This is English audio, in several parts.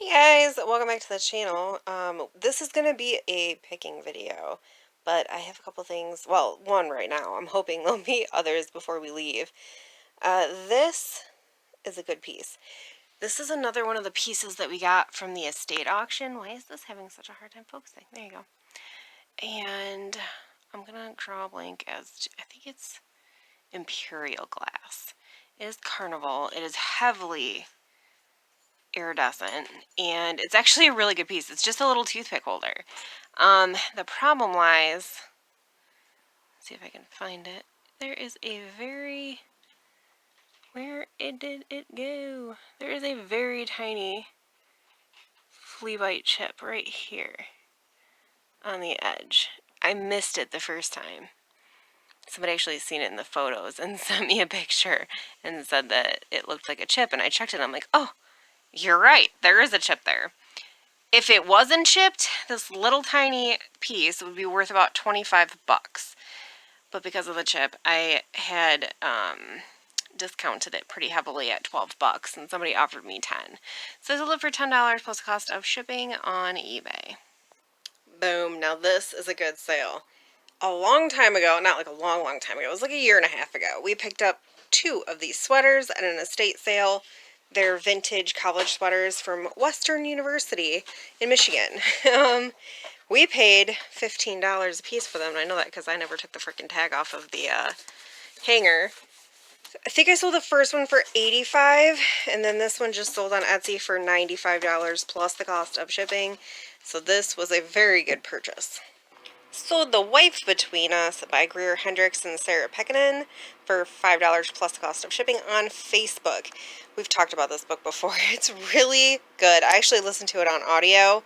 Hey guys, welcome back to the channel. This is going to be a picking video, but I have a couple things, well, one right now. I'm hoping there'll be others before we leave. This is a good piece. This is another one of the pieces that we got from the estate auction. Why is this having such a hard time focusing? There you go. And I'm going to draw a blank as to, I think it's Imperial glass. It is Carnival. It is heavily iridescent, and it's actually a really good piece. It's just a little toothpick holder. The problem lies, let's see if I can find it. There is a very, where did it go? There is a very tiny flea bite chip right here on the edge. I missed it the first time. Somebody actually seen it in the photos and sent me a picture and said that it looked like a chip, and I checked it and I'm like, oh, you're right, there is a chip there. If it wasn't chipped, this little tiny piece would be worth about 25 bucks. But because of the chip, I had discounted it pretty heavily at 12 bucks, and somebody offered me 10. So I sold it for $10 plus the cost of shipping on eBay. Boom, now this is a good sale. A long time ago, not like a long time ago, it was like a year and a half ago, we picked up 2 of these sweaters at an estate sale. They're vintage college sweaters from Western University in Michigan. We paid $15 a piece for them, and I know that because I never took the freaking tag off of the hanger. I think I sold the first one for $85, and then this one just sold on Etsy for $95 plus the cost of shipping. So this was a very good purchase. Sold The Wife Between Us by Greer Hendricks and Sarah Pekkanen for $5 plus the cost of shipping on Facebook. We've talked about this book before. It's really good. I actually listened to it on audio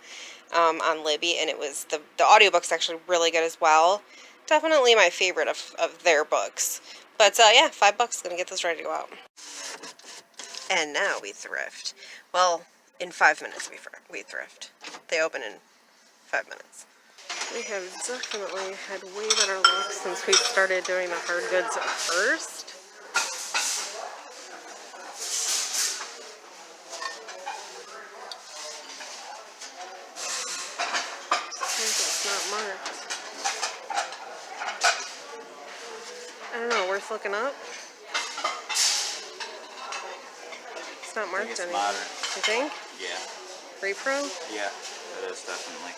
on Libby, and it was the audiobook's actually really good as well. Definitely my favorite of their books. But yeah, $5, gonna get this ready to go out. And now we thrift. Well, in 5 minutes we thrift. They open in 5 minutes. We have definitely had way better luck since we started doing the hard goods first. It's not marked. I don't know, worth looking up? It's not marked anymore. Modern. You think? Yeah. Repro? Yeah, it is definitely.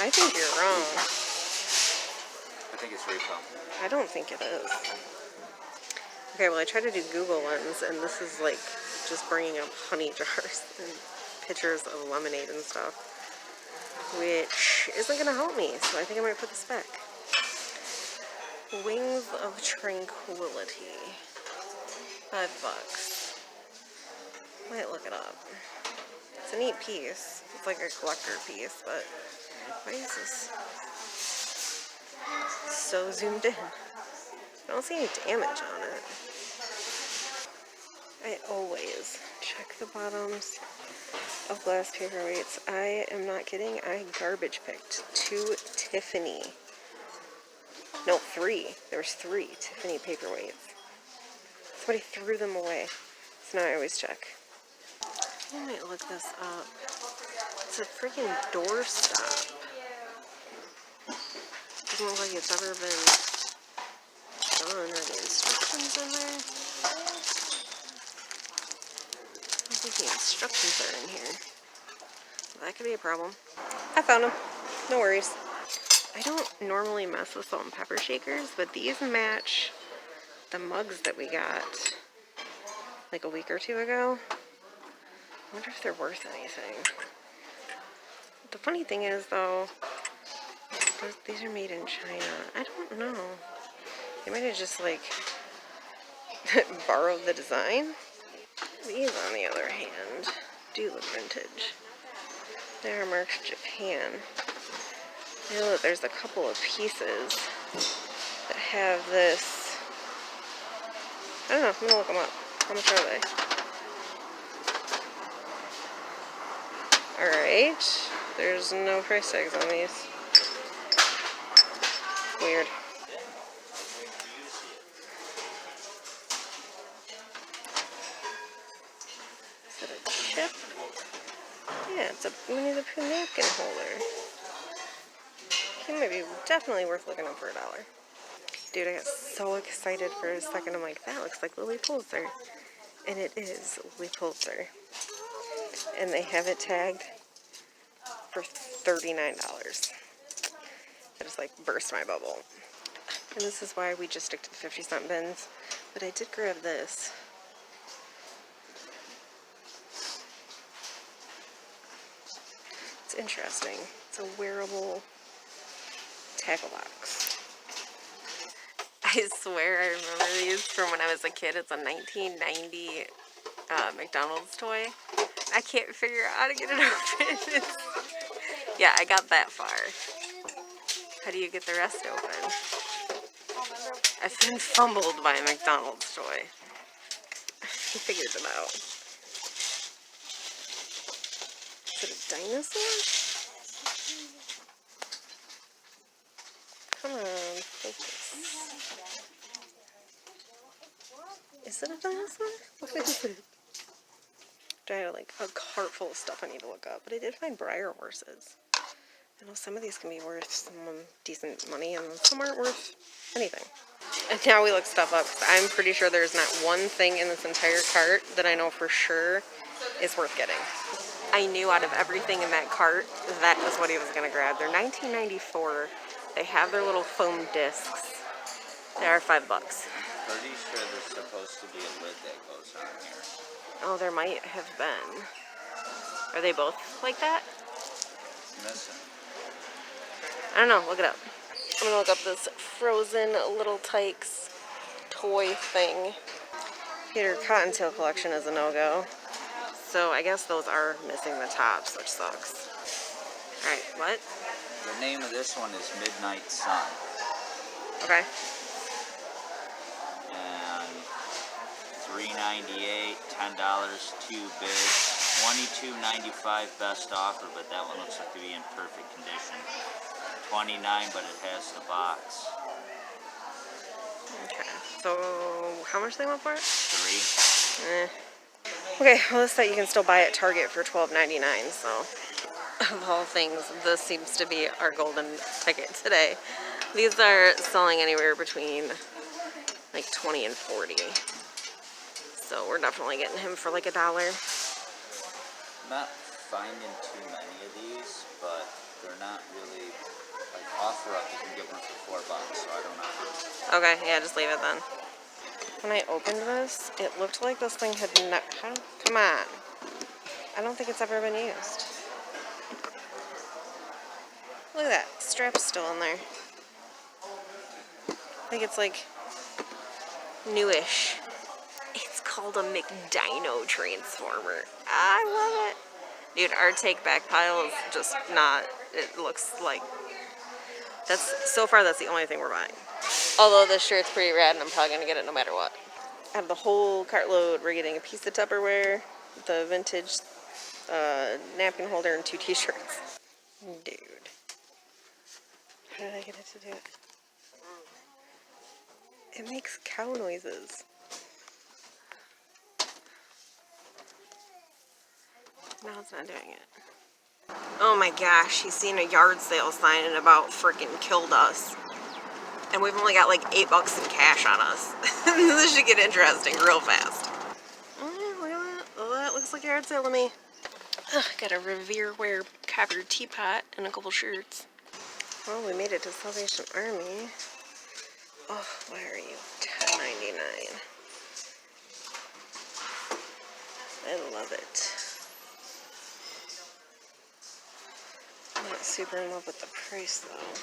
I think you're wrong. I think it's repro. I don't think it is. Okay, well I tried to do Google Lens, and this is like just bringing up honey jars and pictures of lemonade and stuff, which isn't going to help me, so I think I might put this back. Wings of Tranquility. $5. Might look it up. It's a neat piece. It's like a collector piece, but why is this so zoomed in? I don't see any damage on it. I always check the bottoms of glass paperweights. I am not kidding. I garbage picked 2 Tiffany. No, 3. There was 3 Tiffany paperweights. Somebody threw them away. So now I always check. I might look this up. It's a freaking doorstop. Doesn't look like it's ever been done. Are the instructions in there? I don't think the instructions are in here. That could be a problem. I found them. No worries. I don't normally mess with salt and pepper shakers, but these match the mugs that we got like a week or 2 ago. I wonder if they're worth anything. The funny thing is, though, these are made in China. I don't know. They might have just, like, borrowed the design. These, on the other hand, do look vintage. They are marked Japan. I know that there's a couple of pieces that have this. I don't know. I'm going to look them up. How much are they? Alright. There's no price tags on these. Weird. Is it a chip? it's a Winnie the Pooh napkin holder. He might be definitely worth looking up for $1. Dude, I got so excited for a second. I'm like, that looks like Lily Pulitzer. And it is Lily Pulitzer. And they have it tagged for $39. I just like burst my bubble. And this is why we just stick to the 50-cent bins. But I did grab this. It's interesting. It's a wearable tackle box. I swear I remember these from when I was a kid. It's a 1990 McDonald's toy. I can't figure out how to get it open. Yeah, I got that far. How do you get the rest open? I've been fumbled by a McDonald's toy. He figured it out. Is it a dinosaur? Come on, focus. Is it a dinosaur? What is it? I had like a cart full of stuff I need to look up, but I did find briar horses. I know some of these can be worth some decent money, and some aren't worth anything. And now we look stuff up, because I'm pretty sure there's not one thing in this entire cart that I know for sure is worth getting. I knew out of everything in that cart, that was what he was going to grab. They're 1994. They have their little foam discs. They are $5. Pretty sure there's supposed to be a lid that goes on here. Oh, there might have been. Are they both like that? Missing. I don't know. Look it up. I'm going to look up this Frozen Little Tykes toy thing. Peter Cottontail collection is a no-go. So I guess those are missing the tops, which sucks. Alright, what? The name of this one is Midnight Sun. Okay. And $3.98, $10, 2 bids, $22.95 best offer, but that one looks like to be in perfect condition. $29, but it has the box. Okay. So how much they want for it? $3. Okay, well this set you can still buy at Target for $12.99, so of all things, this seems to be our golden ticket today. These are selling anywhere between like 20 and 40. So we're definitely getting him for like $1. I'm not finding too many of these, but they're not really like offer up. You can get one for $4, so I don't know. Okay, yeah, just leave it then. When I opened this, it looked like this thing had come on. I don't think it's ever been used. Look at that. Strap's still in there. I think it's like newish. It's called a McDino Transformer. I love it. Dude, our take back pile is just not, it looks like, so far that's the only thing we're buying. Although this shirt's pretty rad and I'm probably going to get it no matter what. Out of the whole cartload, we're getting a piece of Tupperware, the vintage napkin holder, and 2 t-shirts. Dude. How did I get it to do it? It makes cow noises. Now it's not doing it. Oh my gosh, he's seen a yard sale sign and about freaking killed us. And we've only got like $8 in cash on us. This should get interesting real fast. Oh, look at that. Oh, that looks like a yard sale to me. Ugh, got a Revere Wear copper teapot and a couple shirts. Well, we made it to Salvation Army. Oh, why are you? $10.99. I love it. I'm not super in love with the price though.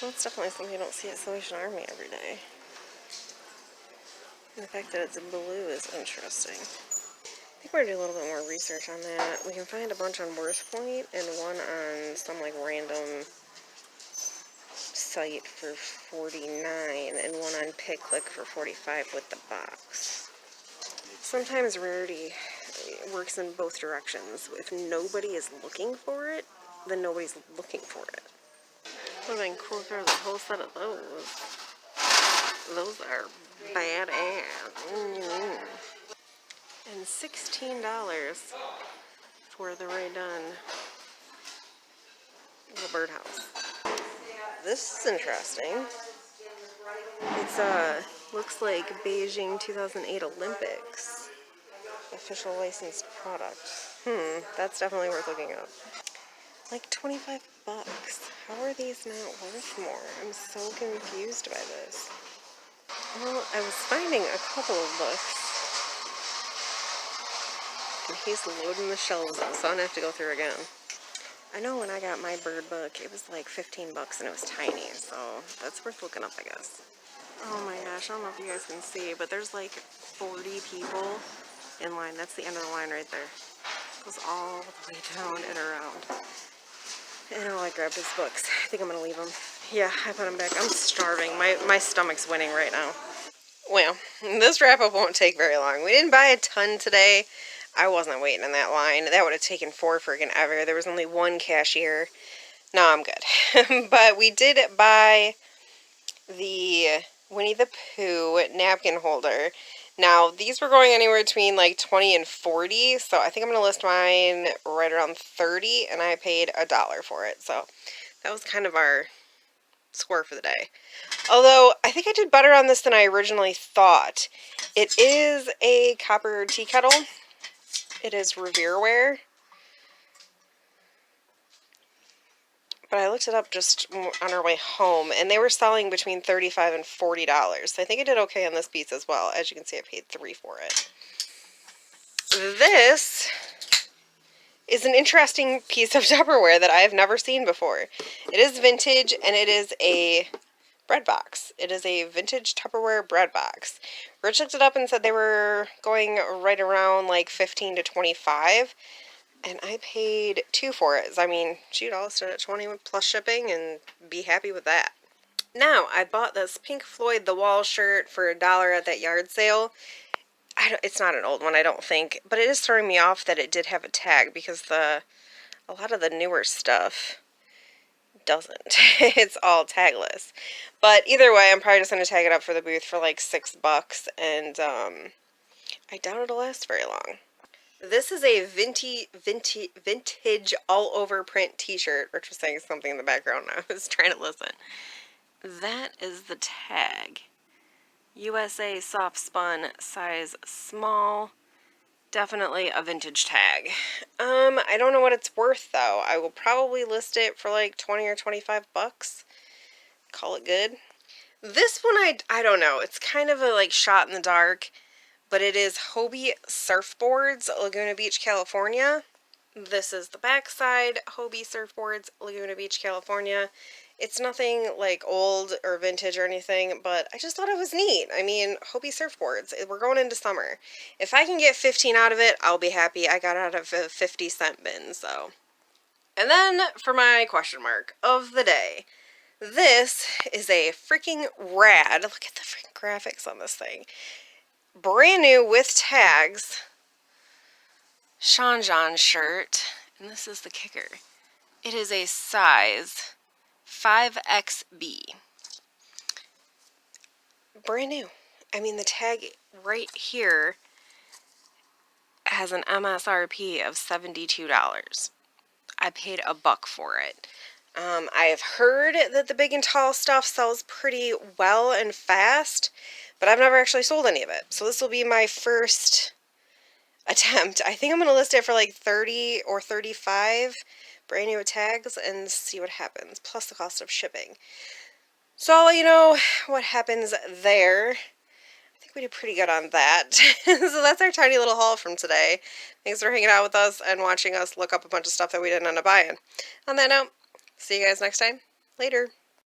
Well, it's definitely something you don't see at Salvation Army every day. And the fact that it's blue is interesting. I think we're going to do a little bit more research on that. We can find a bunch on WorthPoint and one on some like random site for $49 and one on PickClick for $45 with the box. Sometimes rarity works in both directions. If nobody is looking for it, then nobody's looking for it. Would have been cool if there was a whole set of those. Those are badass. And $16 for the right done little birdhouse. This is interesting. It's looks like Beijing 2008 Olympics official licensed product. That's definitely worth looking up. Like 25 bucks. How are these not worth more? I'm so confused by this. Well, I was finding a couple of books, and he's loading the shelves up, so I'm gonna have to go through again. I know when I got my bird book, it was like 15 bucks and it was tiny, so that's worth looking up, I guess. Oh my gosh, I don't know if you guys can see, but there's like 40 people in line. That's the end of the line right there. It goes all the way down and around. And all I grabbed his books. I think I'm gonna leave them. Yeah, I put them back. I'm starving. My stomach's winning right now. Well, this wrap up won't take very long. We didn't buy a ton today. I wasn't waiting in that line. That would have taken four freaking ever. There was only one cashier. No, I'm good. But we did buy the Winnie the Pooh napkin holder. Now, these were going anywhere between like 20 and 40, so I think I'm going to list mine right around 30, and I paid $1 for it. So that was kind of our score for the day. Although, I think I did better on this than I originally thought. It is a copper tea kettle. It is Revereware. But I looked it up just on our way home, and they were selling between $35 and $40. So I think I did okay on this piece as well. As you can see, I paid $3 for it. This is an interesting piece of Tupperware that I have never seen before. It is vintage, and it is a bread box. It is a vintage Tupperware bread box. Rich looked it up and said they were going right around like 15 to 25. And I paid $2 for it. I mean, shoot, I'll start at 20 plus shipping and be happy with that. Now, I bought this Pink Floyd The Wall shirt for $1 at that yard sale. It's not an old one, I don't think, but it is throwing me off that it did have a tag because a lot of the newer stuff doesn't. It's all tagless. But either way, I'm probably just going to tag it up for the booth for like $6, and I doubt it'll last very long. This is a vintage all over print t-shirt. Rich was saying something in the background. I was trying to listen. That is the tag. USA soft spun, size small. Definitely a vintage tag. I don't know what it's worth though. I will probably list it for like 20 or 25 bucks. Call it good. This one I don't know. It's kind of a like shot in the dark. But it is Hobie Surfboards, Laguna Beach, California. This is the back side, Hobie Surfboards, Laguna Beach, California. It's nothing like old or vintage or anything, but I just thought it was neat. I mean, Hobie Surfboards, we're going into summer. If I can get 15 out of it, I'll be happy. I got out of a 50-cent bin, so. And then for my question mark of the day. This is a freaking rad. Look at the freaking graphics on this thing. Brand new with tags Sean John shirt, and this is the kicker. It is a size 5XB. Brand new. I mean, the tag right here has an MSRP of $72. I paid $1 for it. I have heard that the big and tall stuff sells pretty well and fast, but I've never actually sold any of it. So this will be my first attempt. I think I'm going to list it for like 30 or 35 brand new tags and see what happens, plus the cost of shipping. So I'll let you know what happens there. I think we did pretty good on that. So that's our tiny little haul from today. Thanks for hanging out with us and watching us look up a bunch of stuff that we didn't end up buying. On that note, see you guys next time. Later.